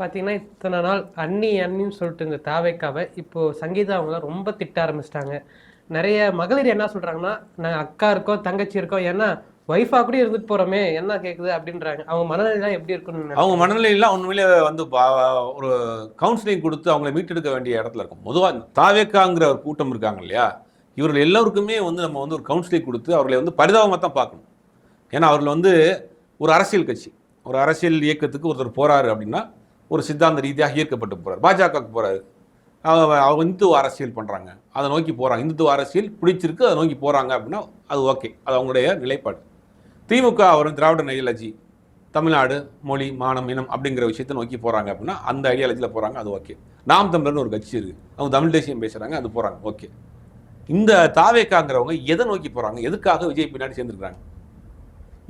பார்த்தீங்கன்னா, இத்தன நாள் அண்ணின்னு சொல்லிட்டு இந்த தாவேக்காவ இப்போ சங்கீதா அவங்க ரொம்ப திட்ட ஆரம்பிச்சுட்டாங்க. நெறைய மகளிர் என்ன சொல்றாங்கன்னா, நாங்க அக்கா இருக்கோம், தங்கச்சி இருக்கோம். ஏன்னா ஒய்ஃபா கூட இருந்துட்டு போறோமே, என்ன கேட்குது அப்படின்றாங்க. அவங்க மனநிலைலாம் எப்படி இருக்குன்னு அவங்க நினைக்கிறீங்க? மனநிலையெல்லாம் உண்மையிலே வந்து ஒரு கவுன்சிலிங் கொடுத்து அவங்கள மீட்டெடுக்க வேண்டிய இடத்துல இருக்கும். பொதுவா தாவேக்காங்கிற ஒரு கூட்டம் இருக்காங்க இல்லையா? இவர்கள் எல்லோருக்குமே வந்து நம்ம வந்து ஒரு கவுன்சிலிங் கொடுத்து அவர்களை வந்து பரிதாபமா தான் பார்க்கணும். ஏன்னா அவர்கள் வந்து ஒரு அரசியல் கட்சி, ஒரு அரசியல் இயக்கத்துக்கு ஒருத்தர் போறாரு அப்படின்னா, ஒரு சித்தாந்த ரீதியாக ஈர்க்கப்பட்டு போறாரு. பாஜகவுக்கு போறாரு. அவங்க இந்துத்துவ அரசியல் பண்றாங்க. அதை நோக்கி போறாங்க. இந்துத்துவ அரசியல் பிடிச்சிருக்கு, அதை நோக்கி போறாங்க அப்படின்னா அது ஓகே. அது அவங்களுடைய நிலைப்பாடு. திமுக அவர் திராவிட ஐடியாலஜி, தமிழ்நாடு மொழி மானம் இனம் அப்படிங்கிற விஷயத்தை நோக்கி போறாங்க அப்படின்னா அந்த ஐடியாலஜியில் போறாங்க, அது ஓகே. நாம் தமிழர்னு ஒரு கட்சி இருக்கு, அவங்க தமிழ் தேசியம் பேசுறாங்க, அது போறாங்க, ஓகே. இந்த தாவேக்காங்கிறவங்க எதை நோக்கி போறாங்க? எதுக்காக விஜய் பின்னாடி சேர்ந்துருக்காங்க?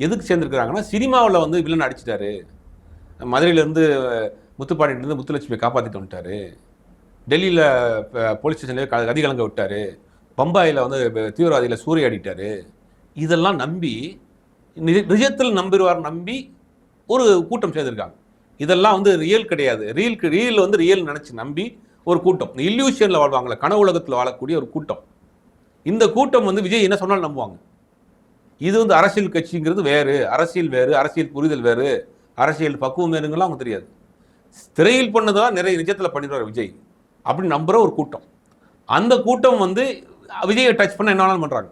எதுக்கு சேர்ந்துருக்காங்கன்னா, சினிமாவில் வந்து வில்லன் அடிச்சிட்டாரு, மதுரையிலேருந்து முத்துப்பாண்டியிலேருந்து முத்துலட்சுமியை காப்பாற்றிட்டு வந்துட்டாரு, டெல்லியில் போலீஸ் ஸ்டேஷன்லேயே கதிகலங்க விட்டாரு, பம்பாயில் வந்து தீவிரவாதியில் சூறையாடிட்டாரு, இதெல்லாம் நம்பி நிஜத்தில் நம்பிடுவார் நம்பி ஒரு கூட்டம் சேர்ந்திருக்காங்க. இதெல்லாம் வந்து ரியல் கிடையாது. ரியல் வந்து ரியல் நினைச்சு நம்பி ஒரு கூட்டம், இல்யூஷன்ல வாழ்வாங்களே, கனவு உலகத்தில் வாழக்கூடிய ஒரு கூட்டம். இந்த கூட்டம் வந்து விஜய் என்ன சொன்னாலும் நம்புவாங்க. இது வந்து அரசியல் கட்சிங்கிறது வேறு, அரசியல் வேறு, அரசியல் புரிதல் வேறு, அரசியல் பக்குவம் வேறுங்கெல்லாம் அவங்க தெரியாது. திரையில் பண்ணதான் நிறைய நிஜத்தில் பண்ணிடுவார் விஜய் அப்படின்னு நம்புற ஒரு கூட்டம். அந்த கூட்டம் வந்து விஜயை டச் பண்ண என்ன பண்ணுறாங்க.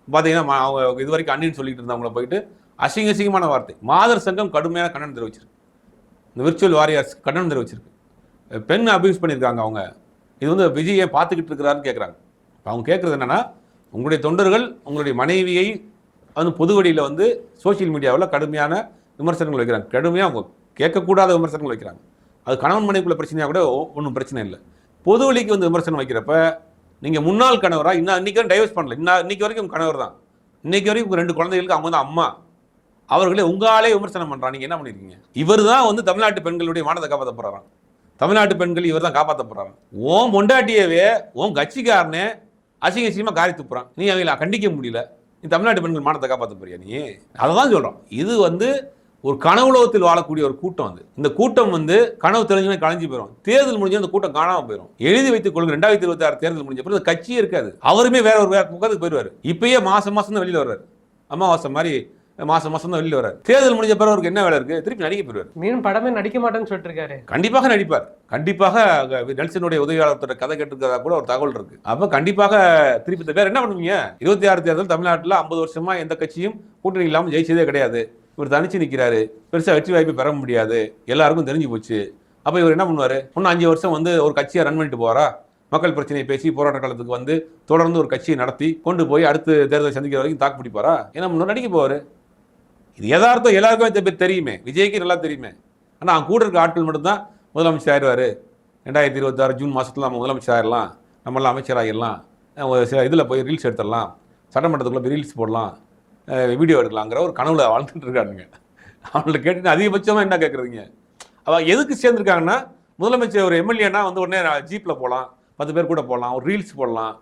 பார்த்தீங்கன்னா அவங்க இது வரைக்கும் அண்ணின்னு சொல்லிட்டு இருந்தவங்கள போயிட்டு அசிங்கமான வார்த்தை. மாதர் சங்கம் கடுமையான கண்டனம் தெரிவிச்சிருக்கு. இந்த விர்ச்சுவல் வாரியர்ஸ் கண்டனம் தெரிவிச்சிருக்கு. பெண் அபியூஸ் பண்ணியிருக்காங்க அவங்க. இது வந்து விஜயை பார்த்துக்கிட்டு இருக்கிறாருன்னு கேட்குறாங்க. அவங்க கேட்குறது என்னன்னா, உங்களுடைய தொண்டர்கள் உங்களுடைய மனைவியை வந்து பொது வழியில் வந்து சோசியல் மீடியாவில் கடுமையான விமர்சனங்கள் வைக்கிறாங்க. கடுமையாக அவங்க கேட்கக்கூடாத விமர்சனங்கள் வைக்கிறாங்க. அது கணவன் மனைவிக்குள்ள பிரச்சனையாக கூட ஒன்றும் பிரச்சனை இல்லை. பொது வழிக்கு வந்து விமர்சனம் வைக்கிறப்ப நீங்கள் முன்னாள் கணவரா, இன்னைக்கு டைவர்ஸ் பண்ணல, இன்னைக்கு வரைக்கும் கணவர் தான், இன்னைக்கு வரைக்கும் 2 குழந்தைகளுக்கு அவங்க தான் அம்மா, அவர்களே உங்களாலே விமர்சனம் பண்ணுறாங்க. நீங்கள் என்ன பண்ணிருக்கீங்க? இவர் தான் வந்து தமிழ்நாட்டு பெண்களுடைய மானத்தை காப்பாற்ற போறாராம். தமிழ்நாட்டு பெண்கள் இவர் தான் காப்பாற்ற போறாங்க. ஓம் பொண்டாட்டியவே ஓம் கட்சிக்காரனே அசிங்கமா காரி துப்புறான். நீ அவங்கள கண்டிக்க முடியல, நீ தமிழ்நாட்டு பெண்கள் மானத்தை காப்பாற்ற போறியா? நீ அதை தான் சொல்கிறோம். இது வந்து ஒரு கனவுலகத்தில் வாழக்கூடிய ஒரு கூட்டம். வந்து இந்த கூட்டம் வந்து கனவு தெளிஞ்சுமே கலைஞ்சு போயிடும். தேர்தல் முடிஞ்சு அந்த கூட்டம் காணாமல் போயிடும். எழுதி வைத்துக் கொள்ளுங்க, 2026 தேர்தல் முடிஞ்ச பிறகு கட்சியே இருக்காது. அவருமே வேற ஒரு முகத்துக்கு போயிடுவார். இப்பயே மாசம் தான் வெளியில் வர்றாரு. அமாவாசை மாதிரி மாசம் தான் வெளியில் வர்றாரு. தேர்தல் முடிஞ்ச பிறகு அவருக்கு என்ன வேலை இருக்கு? திருப்பி நடிக்க போயிடுவார். மீண்டும் படமே நடிக்க மாட்டேன்னு சொல்லிட்டு இருக்காரு. கண்டிப்பாக நடிப்பார். கண்டிப்பாக நெல்சனுடைய உதவியாளர் கதை கேட்டுருக்கிறதா கூட ஒரு தகவல் இருக்கு. அப்ப கண்டிப்பாக திருப்பி வேற என்ன பண்ணுவீங்க? 26 தேர்தல் தமிழ்நாட்டில் 50 வருஷமா எந்த கட்சியும் கூட்டணி இல்லாமல் ஜெயிச்சதே கிடையாது. இவர் தனிச்சு நிற்கிறாரு, பெருசாக வெற்றி வாய்ப்பு பெற முடியாது, எல்லாருக்கும் தெரிஞ்சு போச்சு. அப்போ இவர் என்ன பண்ணுவார்? இன்னும் 5 வருஷம் வந்து ஒரு கட்சியை ரன் பண்ணிட்டு போறா? மக்கள் பிரச்சனையை பேசி போராட்ட காலத்துக்கு வந்து தொடர்ந்து ஒரு கட்சியை நடத்தி கொண்டு போய் அடுத்து தேர்தலை சந்திக்கிற வரைக்கும் தாக்கு பிடிப்பாரா? ஏன்னா முன்னாடி நடிக்க போவார். இது யதார்த்தம் எல்லாருக்குமே தெரியுமே, விஜய்க்கு நல்லா தெரியுமே. ஆனால் அவங்க கூட இருக்க ஆட்கள் மட்டும்தான் முதலமைச்சர் ஆயிடுவார். 2026 ஜூன் மாதத்துல நம்ம முதலமைச்சர் ஆயிடலாம், நம்மளாம் அமைச்சராகிடலாம், இதில் போய் ரீல்ஸ் எடுத்துடலாம், சட்டமன்றத்துக்குள்ள போய் ரீல்ஸ் போடலாம், வீடியோ எடுக்கலாங்கிற ஒரு கனவுல வாழ்ந்துட்டு இருக்கானுங்க. அவங்கள கேட்டு அதிகபட்சமாக என்ன கேட்குறீங்க? அவள் எதுக்கு சேர்ந்துருக்காங்கன்னா, முதலமைச்சர் ஒரு எம்எல்ஏனா வந்து உடனே ஜீப்பில் போகலாம், 10 பேர் கூட போகலாம், ஒரு ரீல்ஸ் போடலாம்,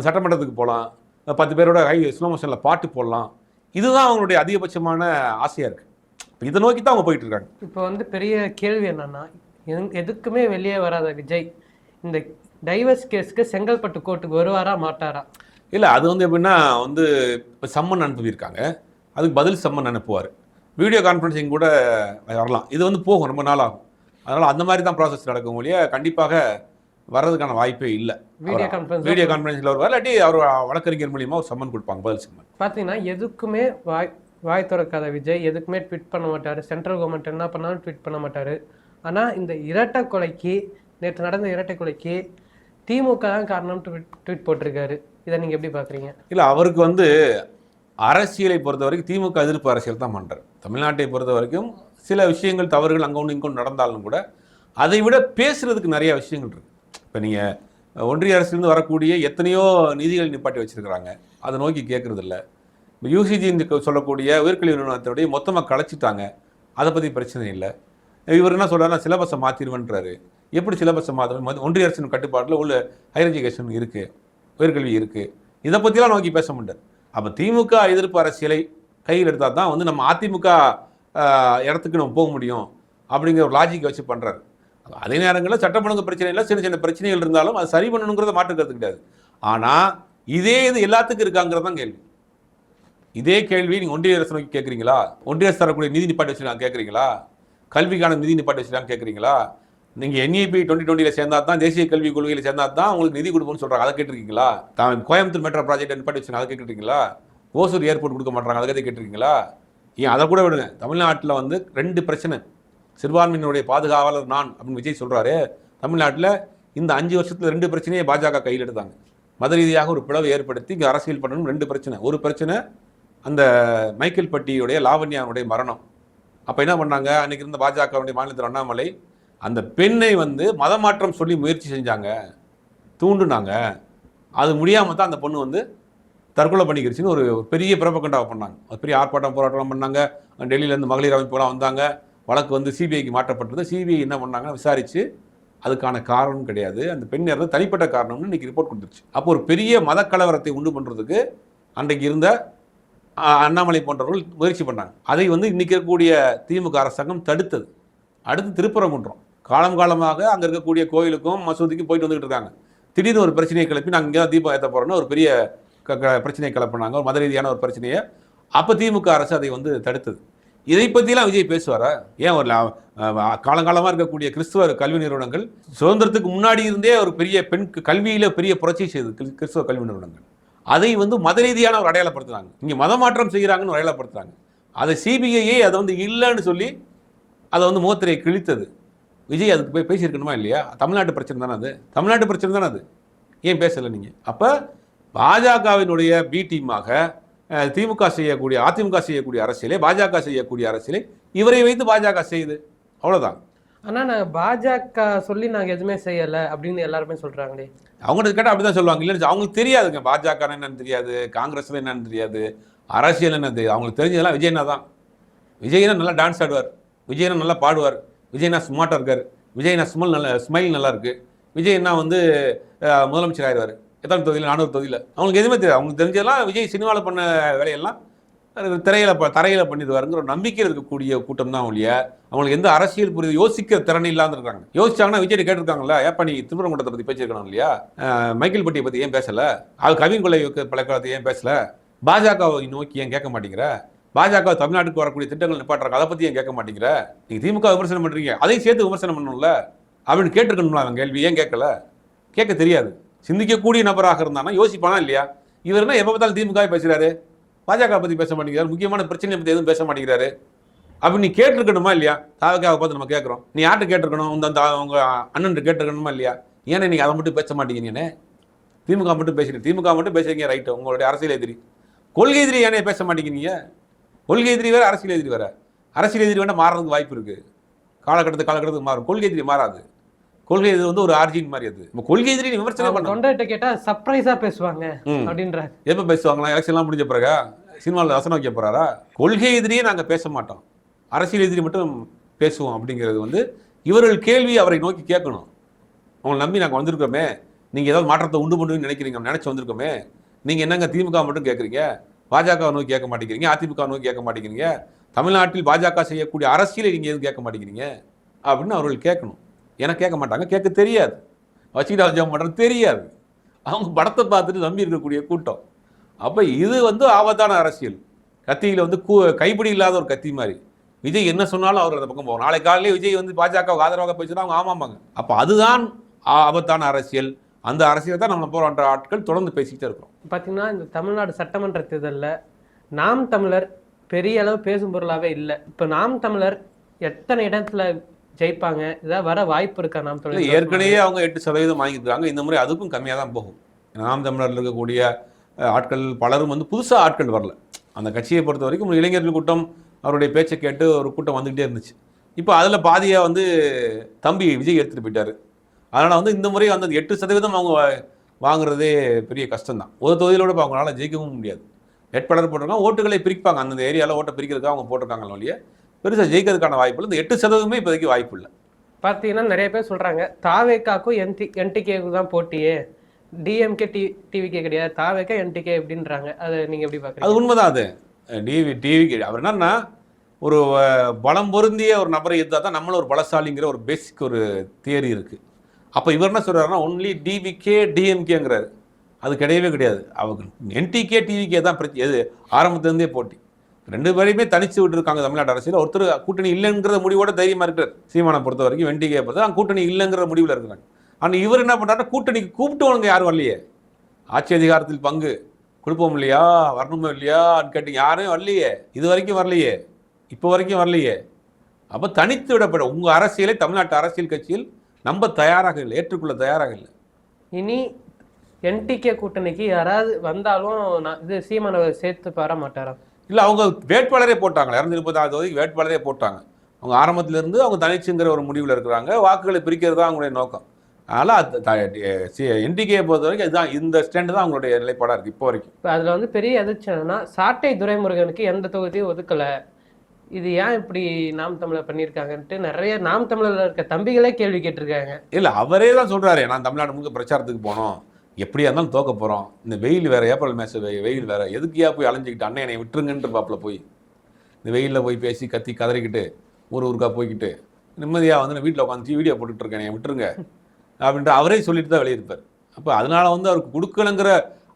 சட்டமன்றத்துக்கு போகலாம், 10 பேரோட ஸ்லோ மோஷனில் பாட்டு போடலாம். இதுதான் அவங்களுடைய அதிகபட்சமான ஆசையாக இருக்குது. இதை நோக்கி தான் அவங்க போயிட்டு இருக்காங்க. இப்போ வந்து பெரிய கேள்வி என்னன்னா, எதுக்குமே வெளியே வராத விஜய் இந்த டைவர்ஸ் கேஸ்க்கு செங்கல்பட்டு கோர்ட்டுக்கு வருவாரா மாட்டாரா? இல்லை, அது வந்து எப்படின்னா வந்து இப்போ சம்மன் அனுப்பியிருக்காங்க, அதுக்கு பதில் சம்மன் அனுப்புவார். வீடியோ கான்ஃபரன்சிங் கூட வரலாம். இது வந்து போகும், ரொம்ப நாள் ஆகும். அதனால் அந்த மாதிரி தான் ப்ராசஸ் நடக்கும் ஒழிய கண்டிப்பாக வர்றதுக்கான வாய்ப்பே இல்லை. வீடியோ கான்ஃபரன்ஸில் வருவார், இல்லாட்டி அவர் வழக்கறிஞர் மூலியமாக ஒரு சம்மன் கொடுப்பாங்க, பதில் சம்மன். பார்த்தீங்கன்னா எதுக்குமே வாய் திறக்காத விஜய் எதுக்குமே ட்வீட் பண்ண மாட்டார். சென்ட்ரல் கவர்மெண்ட் என்ன பண்ணாலும் ட்வீட் பண்ண மாட்டார். ஆனால் இந்த இரட்டை கொலைக்கு, நேற்று நடந்த இரட்டை கொலைக்கு திமுக தான் காரணம் ட்வீட் போட்டிருக்காரு. இதை நீங்கள் எப்படி பார்க்குறீங்க? இல்லை, அவருக்கு வந்து அரசியலை பொறுத்த வரைக்கும் திமுக எதிர்ப்பு அரசியல் தான் பண்ணுறாரு. தமிழ்நாட்டை பொறுத்த வரைக்கும் சில விஷயங்கள் தவறுகள் அங்கே ஒன்று இங்கே நடந்தாலும் கூட அதை விட பேசுகிறதுக்கு நிறைய விஷயங்கள் இருக்குது. இப்போ நீங்கள் ஒன்றிய அரசிலிருந்து வரக்கூடிய எத்தனையோ நிதிகள் நிப்பாட்டி வச்சுருக்கிறாங்க, அதை நோக்கி கேட்குறது இல்லை. இப்போ யூசிஜின்னு சொல்லக்கூடிய உயர்கல்வி நிறுவனத்தினுடைய மொத்தமாக கலைச்சிட்டாங்க, அதை பற்றி பிரச்சனை இல்லை. இவர் என்ன சொல்கிறாருன்னா சிலபஸை மாற்றிடுவேன்றாரு. எப்படி சிலபஸை மாற்ற? ஒன்றிய அரசின் கட்டுப்பாட்டில் உள்ள ஹையர் எஜுகேஷன் இருக்குது, உயர்கல்வி இருக்குது, இதை பற்றிலாம் நோக்கி பேச மாட்டார். அப்போ திமுக எதிர்ப்பு அரசியலை கையில் எடுத்தால் தான் வந்து நம்ம அதிமுக இடத்துக்கு நம்ம போக முடியும். அப்படிங்கிற ஒரு லாஜிக் வச்சு பண்ணுறாரு. அதே நேரங்களில் சட்டம் ஒழுங்கு பிரச்சனையில் சின்ன சின்ன பிரச்சனைகள் இருந்தாலும் அது சரி பண்ணணுங்கிறத மாற்றுக்கிறது கிடையாது. ஆனால் இதே இது எல்லாத்துக்கும் இருக்காங்கிறது தான் கேள்வி. இதே கேள்வி நீங்கள் ஒன்றிய அரசு நோக்கி கேட்குறீங்களா? ஒன்றிய அரசு தரக்கூடிய நிதி நிப்பாட்டி வச்சுருக்காங்க கேட்குறீங்களா? கல்விக்கான நிதி நிப்பாட்டி வச்சுருக்காங்க கேட்குறீங்களா? நீங்கள் NEP 2020 சேர்ந்தா தான், தேசிய கல்விக் கொள்கையில் சேர்ந்தா தான் உங்களுக்கு நிதி கொடுப்போம்னு சொல்கிறாங்க, அதை கேட்டிருக்கீங்களா? கோயம்புத்தூர் மெட்ரோ ப்ராஜெக்ட் நிப்பாட்டி வச்சுருக்காங்க, அதை கேட்டிருக்கீங்களா? ஓசூர் ஏர்போர்ட் கொடுக்க மாட்டாங்க, அதை கேட்டிருக்கீங்களா? ஏன் அதை கூட விடுங்க. தமிழ்நாட்டில் வந்து 2 பிரச்சனை. சிறுபான்மையினுடைய பாதுகாவலர் நான் அப்படின்னு விஜய் சொல்கிறாரு. தமிழ்நாட்டில் இந்த 5 வருஷத்தில் 2 பிரச்சனையை பாஜக கையில் எடுத்தாங்க. மத ரீதியாக ஒரு பிளவை ஏற்படுத்தி இங்கே அரசியல் பண்ணணும். 2 பிரச்சனை. ஒரு பிரச்சனை அந்த மைக்கேல் பட்டியுடைய லாவண்யாவுடைய மரணம். அப்போ என்ன பண்ணாங்க, அன்றைக்கி இருந்த பாஜகவுடைய மாநிலத்தில் அண்ணாமலை அந்த பெண்ணை வந்து மதமாற்றம் சொல்லி முயற்சி செஞ்சாங்க, தூண்டுனாங்க. அது முடியாமல் தான் அந்த பொண்ணு வந்து தற்கொலை பண்ணிக்கிடுச்சின்னு ஒரு பெரிய பிரபகண்டாவை பண்ணாங்க. அது பெரிய ஆர்ப்பாட்டம் போராட்டம் பண்ணாங்க. டெல்லியிலேருந்து மகளிர் அமைப்புலாம் வந்தாங்க. வழக்கு வந்து சிபிஐக்கு மாற்றப்பட்டது. சிபிஐ என்ன பண்ணாங்கன்னா விசாரித்து அதுக்கான காரணம் கிடையாது, அந்த பெண் இறந்து தனிப்பட்ட காரணம்னு இன்றைக்கி ரிப்போர்ட் கொடுத்துருச்சு. அப்போ ஒரு பெரிய மத கலவரத்தை உண்டு பண்ணுறதுக்கு அன்றைக்கு இருந்த அண்ணாமலை போன்றவர்கள் முயற்சி பண்ணாங்க. அதை வந்து இன்றைக்கி இருக்கக்கூடிய திமுக அரசாங்கம் தடுத்தது. அடுத்து திருப்பரங்குன்றம் காலமாக அங்கே இருக்கக்கூடிய கோயிலுக்கும் மசூதிக்கும் போயிட்டு வந்துக்கிட்டு இருக்காங்க. திடீர்னு ஒரு பிரச்சனையை கிளப்பி நாங்கள் இங்கே தான் தீபம் ஏற்ற போகிறோன்னு ஒரு பெரிய பிரச்சனையை கிளப்பினாங்க, ஒரு மத ரீதியான ஒரு பிரச்சனையை. அப்போ திமுக அரசு அதை வந்து தடுத்தது. இதை பற்றிலாம் விஜய் பேசுவாரா? ஏன் ஒரு காலங்காலமாக இருக்கக்கூடிய கிறிஸ்துவ கல்வி நிறுவனங்கள் சுதந்திரத்துக்கு முன்னாடி இருந்தே ஒரு பெரிய பெண் கல்வியில் பெரிய புரட்சி செய்தது கிறிஸ்துவ கல்வி நிறுவனங்கள். அதை வந்து மத ரீதியான ஒரு அடையாளப்படுத்துறாங்க, இங்கே மதமாற்றம் செய்கிறாங்கன்னு அடையாளப்படுத்துறாங்க. அதை சிபிஐயே அதை வந்து இல்லைன்னு சொல்லி அதை வந்து முகத்திரையை கிழித்தது. விஜய் அதுக்கு போய் பேசியிருக்கணுமா இல்லையா? தமிழ்நாட்டு பிரச்சனை தானே அது, தமிழ்நாட்டு பிரச்சனை தானே அது. ஏன் பேசலை நீங்கள்? அப்போ பாஜகவினுடைய பி டீமாக திமுக செய்யக்கூடிய, அதிமுக செய்யக்கூடிய அரசியலை, பாஜக செய்யக்கூடிய அரசியலை இவரை வைத்து பாஜக செய்யுது, அவ்வளோதான். ஆனால் நாங்கள் பாஜக சொல்லி நாங்கள் எதுவுமே செய்யலை அப்படின்னு எல்லாருமே சொல்கிறாங்களே. அவங்கள்ட்ட கேட்டால் அப்படி தான் சொல்லுவாங்க. இல்லைன்னு அவங்களுக்கு தெரியாதுங்க, பாஜக என்னன்னு தெரியாது, காங்கிரஸ் என்னன்னு தெரியாது, அரசியல் என்ன தெரியாது. அவங்களுக்கு தெரிஞ்சதெல்லாம் விஜய்னா தான். விஜய்னா நல்லா டான்ஸ் ஆடுவார், விஜய்னா நல்லா பாடுவார், விஜய்னா ஸ்மார்ட்டாக இருக்கார், விஜய்னா ஸ்மைல் நல்லா இருக்குது, விஜய்னா வந்து முதலமைச்சர் ஆயிடுவார். எத்தனை தொகுதியில்? 400 தொகுதியில். அவங்களுக்கு எதுவுமே தெரியாது. அவங்களுக்கு தெரிஞ்சதெல்லாம் விஜய் சினிமாவில் பண்ண வேலையெல்லாம் தரையில் பண்ணிடுவாருங்கிற ஒரு நம்பிக்கையில் இருக்கக்கூடிய கூட்டம் தான் ஒழிய அவங்களுக்கு எந்த அரசியல் புரியுது யோசிக்கிற திறன் இல்லாமல் இருக்காங்க. யோசிச்சாங்கன்னா விஜய் கேட்டிருக்காங்களா, ஏப்பா நீ திருப்பரங்குன்றத்தை பற்றி பேசியிருக்கணும் இல்லையா, மைக்கேல் பட்டியை பற்றி ஏன் பேசலை, அது கவின் கொலை பழக்கத்தை ஏன் பேசலை, பாஜகவை நோக்கி ஏன் கேட்க மாட்டேங்கிற, பாஜக தமிழ்நாட்டுக்கு வரக்கூடிய திட்டங்கள் நிப்பாட்டுறாங்க, அதை பற்றி ஏன் கேட்க மாட்டேங்கிற, நீங்கள் திமுக விமர்சனம் பண்ணுறீங்க அதையும் சேர்த்து விமர்சனம் பண்ணணும்ல அப்படின்னு கேட்டிருக்கணும்ல. அவன் கேள்வி ஏன் கேட்கல? கேட்க தெரியாது. சிந்திக்கக்கூடிய நபராக இருந்தானா யோசிப்பானா இல்லையா? இவர் என்ன எப்போ பார்த்தாலும் திமுக பேசுகிறாரு, பாஜக பற்றி பேச மாட்டேங்கிறாரு, முக்கியமான பிரச்சனையை பற்றி எதுவும் பேச மாட்டேங்கிறாரு அப்படி நீ கேட்டிருக்கணுமா இல்லையா? தாவக்காவை பார்த்து நம்ம கேட்குறோம், நீ யார்கிட்ட கேட்டிருக்கணும்? அந்த உங்கள் அண்ணன் கேட்டிருக்கணுமா இல்லையா? ஏன்னா நீங்கள் அதை மட்டும் பேச மாட்டேங்கிறீங்கன்னு திமுக மட்டும் பேசுகிறீங்க, திமுக மட்டும் பேசுறீங்க ரைட்டு, உங்களுடைய அரசியல் எதிரி. கொள்கை எதிரி ஏனே பேச மாட்டேங்கிறீங்க? கொள்கை எதிரி வேறு, அரசியல் எதிரி வேறு. அரசியல் எதிரி வேண்டாம் மாறுறதுக்கு வாய்ப்பு இருக்குது, காலகட்டத்துக்கு மாறும். கொள்கை எதிரி மாறாது. கொள்கை எதிரி வந்து ஒரு ஆர்ஜின் மாதிரி. அது நம்ம கொள்கை எதிரி விமர்சனம் பண்ண தொண்டைட்ட கேட்டால் சர்ப்ரைஸாக பேசுவாங்க அப்படின்ற. எப்போ பேசுவாங்களா? எலெக்ஷன்லாம் முடிஞ்ச பிறகா? சினிமாவில் வசனம் வைக்க போகிறாரா? கொள்கை எதிரியே நாங்கள் பேச மாட்டோம், அரசியல் எதிரி மட்டும் பேசுவோம் அப்படிங்கிறது வந்து இவர்கள் கேள்வி அவரை நோக்கி கேட்கணும். அவங்களை நம்பி நாங்கள் வந்திருக்கோமே, நீங்கள் ஏதாவது மாற்றத்தை உண்டு பண்ணுன்னு நினைக்கிறீங்க, நினச்சி வந்திருக்கோமே, நீங்கள் என்னங்க திமுக மட்டும் கேட்குறீங்க, பாஜக நோக்கி கேட்க மாட்டேங்கிறீங்க, அதிமுக நோக்கி கேட்க மாட்டேங்கிறீங்க, தமிழ்நாட்டில் பாஜக செய்யக்கூடிய அரசியலை நீங்கள் எதுவும் கேட்க மாட்டேங்கிறீங்க அப்படின்னு அவர்கள் கேட்கணும். ஏன்னா கேட்க மாட்டாங்க, கேட்க தெரியாது, வச்சுக்கிட்டு ஜாம் பண்ணுறது தெரியாது. அவங்க படத்தை பார்த்துட்டு நம்பி இருக்கக்கூடிய கூட்டம். அப்போ இது வந்து ஆபத்தான அரசியல். கத்தியில் வந்து கைப்பிடி இல்லாத ஒரு கத்தி மாதிரி. விஜய் என்ன சொன்னாலும் அவர் அந்த பக்கம் போகும். நாளை காலையிலே விஜய் வந்து பாஜகவுக்கு ஆதரவாக பேசுனா அவங்க ஆமாம்பாங்க. அப்போ அதுதான் ஆபத்தான அரசியல். அந்த அரசியலை தான் நம்ம போராட்ட ஆட்கள் தொடர்ந்து பேசிக்கிட்டே இருக்கிறோம். பார்த்தீங்கன்னா இந்த தமிழ்நாடு சட்டமன்ற தேர்தலில் நாம் தமிழர் பெரிய அளவு பேசும் பொருளாகவே இல்லை. இப்போ நாம் தமிழர் எத்தனை இடத்துல ஜெயிப்பாங்க, இதாக வர வாய்ப்பு இருக்கா? நாம் தமிழர் ஏற்கனவே அவங்க 8% வாங்கியிருக்காங்க. இந்த முறை அதுக்கும் கம்மியாக தான் போகும். நாம் தமிழரில் இருக்கக்கூடிய ஆட்கள் பலரும் வந்து புதுசாக ஆட்கள் வரல. அந்த கட்சியை பொறுத்த வரைக்கும் இளைஞர்கள் கூட்டம் அவருடைய பேச்சை கேட்டு ஒரு கூட்டம் வந்துக்கிட்டே இருந்துச்சு. இப்போ அதில் பாதியாக வந்து தம்பி விஜய் எடுத்துகிட்டு போயிட்டார். அதனால் வந்து இந்த முறை வந்து 8% அவங்க வாங்குறதே பெரிய கஷ்டம்தான். ஒரு தொகுதியிலோட இப்போ அவங்களால ஜெயிக்கவும் முடியாது. வேட்பாளர் போட்டிருக்காங்க, ஓட்டுகளை பிரிப்பாங்க, அந்தந்த ஏரியாவில் ஓட்டை பிரிக்கிறதுக்காக அவங்க போட்டிருக்காங்களோ இல்லையா, பெருசாக ஜெயிக்கிறதுக்கான வாய்ப்பு இல்லை. இந்த 8% இப்போதைக்கு வாய்ப்பு இல்லை. பார்த்தீங்கன்னா நிறைய பேர் சொல்கிறாங்க தாவேக்காக்கும் என்டிகேவுக்கு தான் போட்டியே, டிஎம்கே டிவிகே கிடையாது, தாவேக்கா என்டிகே எப்படின்றாங்க. அதை நீங்கள் எப்படி பார்க்குறீங்க? அது உண்மைதான். அது டிவிகே அவர் என்னன்னா ஒரு பலம் பொருந்திய ஒரு நபரை இருந்தால் தான் நம்மளும் ஒரு பலசாலிங்கிற ஒரு பேசிக் ஒரு தியரி இருக்குது. அப்போ இவர் என்ன சொல்கிறாருன்னா ஒன்லி டிவிகே டிஎம்கேங்கிறாரு. அது கிடையவே கிடையாது. அவங்க என்டிகே டிவிகே தான் பிரச்சனை. எது ஆரம்பத்துலேருந்தே போட்டி. 2 பேரையுமே தனிச்சு விட்டுருக்காங்க தமிழ்நாடு அரசியல். ஒருத்தர் கூட்டணி இல்லைங்கிற முடிவோட தைரியமாக இருக்கிறார். சீமானை பொறுத்த வரைக்கும் என்டிகே பொறுத்த வரைக்கும் கூட்டணி இல்லைங்கிற முடிவில் இருக்கிறாங்க. ஆனால் இவர் என்ன பண்ணுறாருன்னா கூட்டணிக்கு கூப்பிட்டவனுங்க யாரும் வரலையே. ஆட்சி அதிகாரத்தில் பங்கு கொடுப்போம் இல்லையா, வரணுமோ இல்லையான்னு கேட்டீங்க, யாரும் வரலையே. இது வரைக்கும் வரலையே, இப்போ வரைக்கும் வரலையே. அப்போ தனித்து விடப்பட உங்கள் அரசியலை தமிழ்நாட்டு அரசியல் கட்சியில் நம்ப தயாராக இல்லை, ஏற்றுக்கொள்ள தயாராக இல்லை. இனி என்டிகே கூட்டணிக்கு யாராவது வந்தாலும் இது சீமானை சேர்த்து பார மாட்டாரா? இல்லை, அவங்க வேட்பாளரே போட்டாங்க. 236 தொகுதிக்கு வேட்பாளரே போட்டாங்க. அவங்க ஆரம்பத்திலிருந்து அவங்க தனிச்சுங்கிற ஒரு முடிவில் இருக்கிறாங்க. வாக்குகளை பிரிக்கிறது தான் அவங்களுடைய நோக்கம். அதனால் என்டிகேயை பொறுத்த வரைக்கும் இதுதான், இந்த ஸ்டாண்டு தான் அவங்களுடைய நிலைப்பாடாக இருக்குது இப்போ வரைக்கும். இப்போ அதில் வந்து பெரிய எதிர்ச்சி என்னன்னா, சாட்டை துரைமுருகனுக்கு எந்த தொகுதியும் ஒதுக்கலை, இது ஏன் இப்படி நாம் தமிழர் பண்ணியிருக்காங்கன்ட்டு நிறைய நாம் தமிழரில் இருக்க தம்பிகளே கேள்வி கேட்டிருக்காங்க. இல்லை, அவரே தான் சொல்கிறாரு, நான் தமிழ்நாடு முழுக்க பிரச்சாரத்துக்கு போனோம், எப்படியா இருந்தாலும் தோக்க போகிறோம், இந்த வெயில் வேறு, ஏப்ரல் மேச வெயில் வேறு, எதுக்கியா போய் அலைஞ்சிக்கிட்டு அண்ணன் என்னை விட்டுருங்கன்ற பாப்பில் போய் இந்த வெயிலில் போய் பேசி கத்தி கதறிக்கிட்டு ஊருக்கா போய்கிட்டு நிம்மதியாக வந்து நான் வீட்டில் உட்காந்து வீடியோ போட்டுட்டு இருக்கேன், என்னை விட்டுருங்க அப்படின்ட்டு அவரே சொல்லிட்டு தான் வெளியிருப்பார். அப்போ அதனால வந்து அவருக்கு கொடுக்கலங்கிற,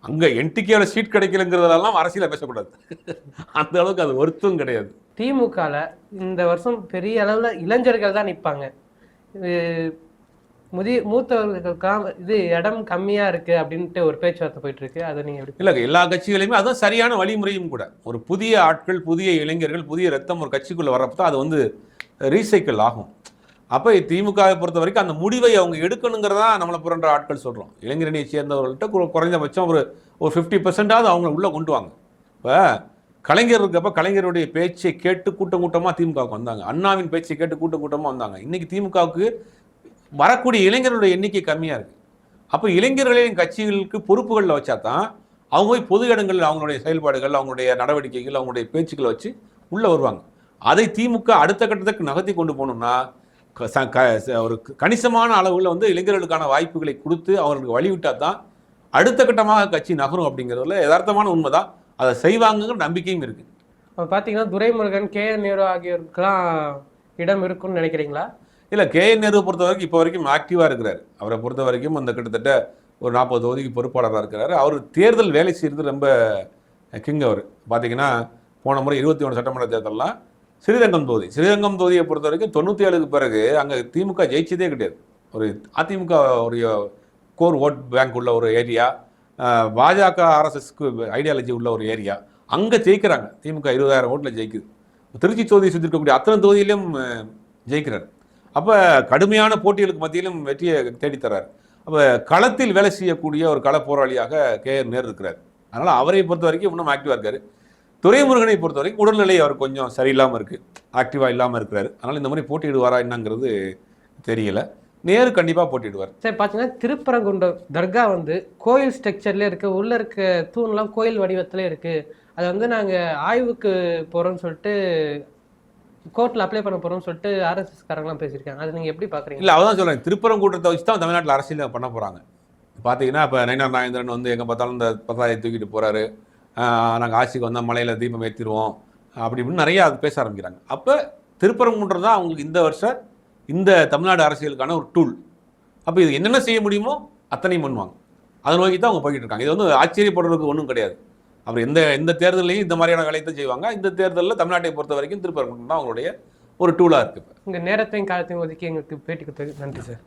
அங்கே என்டிகேவில் சீட் கிடைக்கலங்கிறதெல்லாம் அரசியலில் பேசக்கூடாது. அந்த அளவுக்கு அது ஒருத்தும் கிடையாது. திமுகவில் இந்த வருஷம் பெரிய அளவில் இளைஞர்கள் தான் நிற்பாங்க. மூத்தவர்களுக்கெல்லாம் இது இடம் கம்மியாக இருக்குது அப்படின்ட்டு ஒரு பேச்சுவார்த்தை போயிட்டு இருக்கு. அதை நீங்கள் எப்படி? இல்லை, எல்லா கட்சிகளையுமே அதுதான் சரியான வழிமுறையும் கூட. ஒரு புதிய ஆட்கள், புதிய இளைஞர்கள், புதிய ரத்தம் ஒரு கட்சிக்குள்ளே வரப்போ தான் அது வந்து ரீசைக்கிள் ஆகும். அப்போ திமுகவை பொறுத்த வரைக்கும் அந்த முடிவை அவங்க எடுக்கணுங்கிறதா நம்மளை புரண்ட ஆட்கள் சொல்கிறோம். இளைஞரணியை சேர்ந்தவர்கள்ட்ட குறைஞ்சபட்சம் ஒரு 50% அவங்கள உள்ளே கொண்டு வாங்க. இப்போ கலைஞர் இருக்கப்போ கலைஞருடைய பேச்சை கேட்டு கூட்டமாக திமுகவுக்கு வந்தாங்க. அண்ணாவின் பேச்சை கேட்டு கூட்டமாக வந்தாங்க. இன்றைக்கி திமுகவுக்கு வரக்கூடிய இளைஞர்களுடைய எண்ணிக்கை கம்மியாக இருக்குது. அப்போ இளைஞர்களின் கட்சிகளுக்கு பொறுப்புகளில் வச்சா தான் அவங்க போய் பொது இடங்களில் அவங்களுடைய செயல்பாடுகள், அவங்களுடைய நடவடிக்கைகள், அவங்களுடைய பேச்சுக்களை வச்சு உள்ளே வருவாங்க. அதை திமுக அடுத்த கட்டத்துக்கு நகர்த்தி கொண்டு போகணும்னா ஒரு கணிசமான அளவில் வந்து இளைஞர்களுக்கான வாய்ப்புகளை கொடுத்து அவர்களுக்கு வழிவிட்டால் தான் அடுத்த கட்டமாக கட்சி நகரும். அப்படிங்கிறதுல யதார்த்தமான உண்மை தான். அதை செய்வாங்கங்கிற நம்பிக்கையும் இருக்குது. இப்போ பார்த்தீங்கன்னா துரைமுருகன், KN நேரு ஆகியோருக்கெல்லாம் இடம் இருக்குன்னு நினைக்கிறீங்களா? இல்லை, KN நேரு பொறுத்த வரைக்கும் இப்போ வரைக்கும் ஆக்டிவாக இருக்கிறார். அவரை பொறுத்த வரைக்கும் அந்த கிட்டத்தட்ட ஒரு 40 தொகுதிக்கு பொறுப்பாளராக இருக்கிறார். அவர் தேர்தல் வேலை செய்கிறது ரொம்ப கிங். அவர் பார்த்தீங்கன்னா போன முறை 21 சட்டமன்ற தேர்தலாம் ஸ்ரீரங்கம் தொகுதியை பொறுத்த வரைக்கும் 97க்கு பிறகு அங்கே திமுக ஜெயிச்சதே கிடையாது. ஒரு அதிமுக ஒரு கோர் ஓட் பேங்க் உள்ள ஒரு ஏரியா, பாஜக RSSக்கு ஐடியாலஜி உள்ள ஒரு ஏரியா, அங்கே ஜெயிக்கிறாங்க. திமுக 20,000 ஓட்டில் ஜெயிக்குது. திருச்சி தொகுதியை சுற்றி இருக்கக்கூடிய அத்தனை தொகுதியிலும் ஜெயிக்கிறார். அப்போ கடுமையான போட்டிகளுக்கு மத்தியிலும் வெற்றியை தேடித்தரார். அப்போ களத்தில் வேலை செய்யக்கூடிய ஒரு கள போராளியாக KN நேரு இருக்கிறார். அதனால் அவரை பொறுத்த வரைக்கும் இன்னும் ஆக்டிவாக இருக்கார். துரைமுருகனை பொறுத்த வரைக்கும் உடல்நிலை அவர் கொஞ்சம் சரியில்லாமல் இருக்குது, ஆக்டிவாக இல்லாமல் இருக்கிறார். அதனால் இந்த மாதிரி போட்டியிடுவாரா என்னங்கிறது தெரியல. நேரு கண்டிப்பாக போட்டிடுவார். சரி, பார்த்தீங்கன்னா திருப்பரங்குன்றம் தர்கா வந்து கோயில் ஸ்ட்ரக்சர்லேயே இருக்குது, உள்ளே இருக்க தூண்லாம் கோயில் வடிவத்திலே இருக்குது. அதை வந்து நாங்கள் ஆய்வுக்கு போகிறோம்னு சொல்லிட்டு கோர்ட்டில் அப்ளை பண்ண போகிறோம்னு சொல்லிட்டு RSS காரங்களாம் பேசியிருக்காங்க. அதை நீங்கள் எப்படி பார்க்குறீங்க? இல்லை, அவதான் சொல்கிறேன், திருப்பரங்குன்றத்தை வச்சு தான் தமிழ்நாட்டில் அரசியல் பண்ண போகிறாங்க. பார்த்தீங்கன்னா இப்போ நயினார் நாகேந்திரன் வந்து எங்கே பார்த்தாலும் இந்த பத்தாயை தூக்கிட்டு போகிறாரு, நாங்கள் ஆட்சிக்கு வந்தால் மலையில் தீபம் ஏற்றிடுவோம் அப்படி இப்படின்னு நிறையா அது பேச ஆரம்பிக்கிறாங்க. அப்போ திருப்பரங்குன்றம் தான் அவங்களுக்கு இந்த வருஷம் இந்த தமிழ்நாடு அரசியலுக்கான ஒரு டூல். அப்போ இது என்னென்ன செய்ய முடியுமோ அத்தனையும் பண்ணுவாங்க. அதை நோக்கி தான் அவங்க போய்கிட்டு இருக்காங்க. இது வந்து ஆச்சரியப்படுறதுக்கு ஒன்றும் கிடையாது. அப்புறம் எந்த தேர்தலையும் இந்த மாதிரியான வேலையை தான் செய்வாங்க. இந்த தேர்தலில் தமிழ்நாட்டை பொறுத்த வரைக்கும் திருப்பரங்குன்றம் தான் அவங்களுடைய ஒரு டூலாக இருக்குது. இந்த நேரத்தையும் காலத்தையும் ஒதுக்கி எங்களுக்கு பேட்டி கொடுத்தது நன்றி சார்.